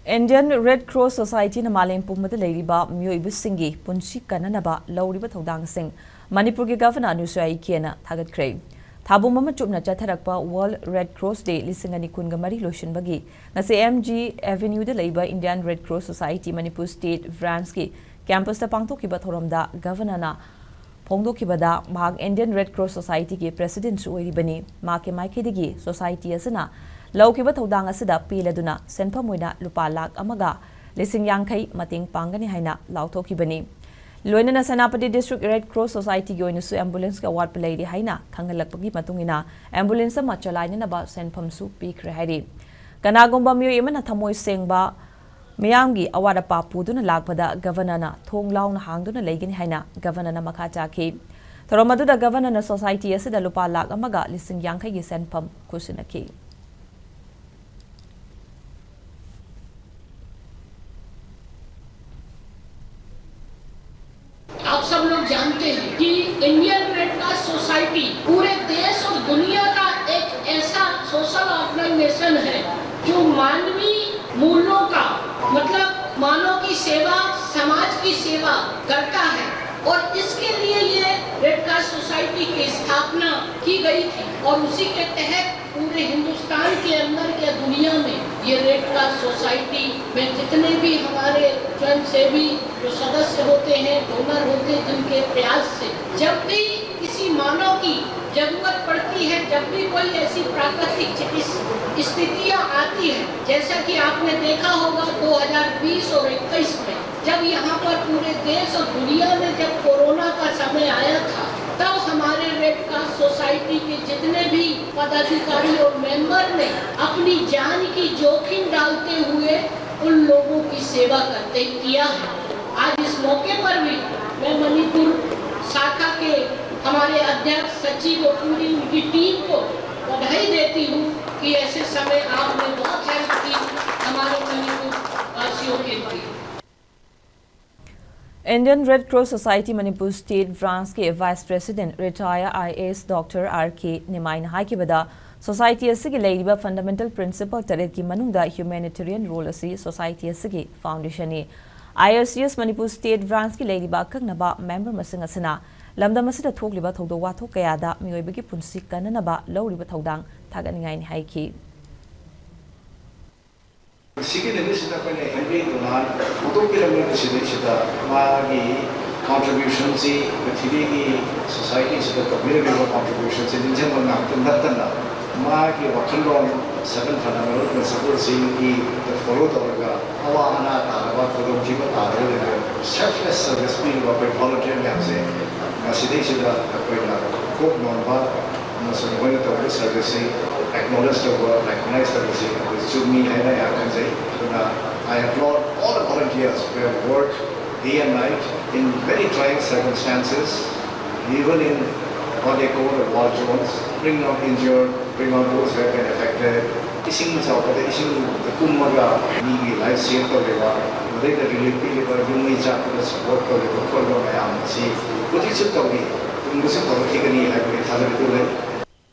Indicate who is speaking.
Speaker 1: Indian Red Cross Society na Malem Pumada Ladiba Myoibu Singi Punchi Kananaba Lauriba Thodang Singh Manipur ki Governor Nusrai Kiena Thagat Kray Thabu Mama Chupna Chatharakpa World Red Cross Day Lisingani Kungamari Lotion Bagi Nasi MG Avenue de Labor Indian Red Cross Society Manipur State Vranski Campus da Pangto Kibathoramda Governor na Pongdo Kibada Mag Indian Red Cross Society ki President Suiribani Make Maikidigi Society Asana Laukiba Thodang Asida Piladuna Senpa Muina Lupa Lak Amaga Lising Yankai Mating Pangani Haina Lautokibani Luena Sanapati District Red Cross Society Goinusu Ambulance ka Wat Lady Haina Kangalakpagi Matungina Ambulance Machalina about Senpamsu Peak Rehari Kanagomba Mu Imana Tamoy Singba Miyangi Awada Papuduna Lakpada Governor na Thong Laung Hangduna Legin Haina Governor na Makachaki Toromadu da Governor na Society Asida Lupa Lak Amaga Lising Yankai Senpam Kusinaki
Speaker 2: आप सब लोग जानते हैं कि Indian red cross society पूरे देश और दुनिया का एक ऐसा सोशल ऑर्गेनाइजेशन है जो मानवीय मूल्यों का मतलब मानव की सेवा समाज की सेवा करता है और इसके लिए ये रेड क्रॉस सोसाइटी की स्थापना की गई थी और उसी के तहत पूरे हिंदुस्तान के अंदर के दुनिया में ये रेड क्रॉस सोसाइटी में जितने भी हमारे स्वयंसेवी जो सदस्य होते हैं डोनर होते हैं जिनके प्रयास से जब भी किसी मानव की जरूरत पड़ती है जब भी कोई ऐसी प्राकृतिक स्थितियां आती है जैसा कि आपने देखा होगा 2020 और 21 में जब यहाँ पर पूरे देश और दुनिया में जब कोरोना का समय आया था तब हमारे रेड क्रॉस सोसाइटी के जितने भी पदाधिकारी और मेंबर ने अपनी जान की जोखिम डालते हुए उन लोगों की सेवा करते किया है। आज इस मौके पर भी मैं मणिपुर शाखा के हमारे अध्यक्ष सचिव और पूरी उनकी टीम को बधाई देती हूँ कि ऐसे समय आपने बहुत हेल्प की हमारे मणिपुर वासियों के लिए।
Speaker 1: Indian Red Cross Society Manipur State Branch के Vice President Retired IAS Dr. R.K. Nimain Haikibada Society asigi leiba fundamental principle taret ki manungda humanitarian role asi society asigi foundation ni IRCS Manipur State Branch ki leiba kaknaba member masing asina lamda masida thokliba thodo watho kayada mioibagi punsi kananaba lawriba thodang thaganingai ni haiki
Speaker 3: Second initiative when every demand, auto kilometer initiative, magi contributions, the TV society, the community contributions, in general, Natana, magi Wakandon, 7 fundamental principles in the follow the Awana, for the people, selfless service being of a volunteer, Sidishida, Cook Nomba, so when the service. Acknowledge the work, recognize the music, to me and I can say. I applaud all the volunteers who have worked day and night in very trying circumstances, even in what they call the war zones, bring out injured, bring out those who have been affected. Ising the Kumaga, Nigi, life saved the river, they the relief, you may support the river for the Mayam. See, what is it to be? Muslim Kigani, like we have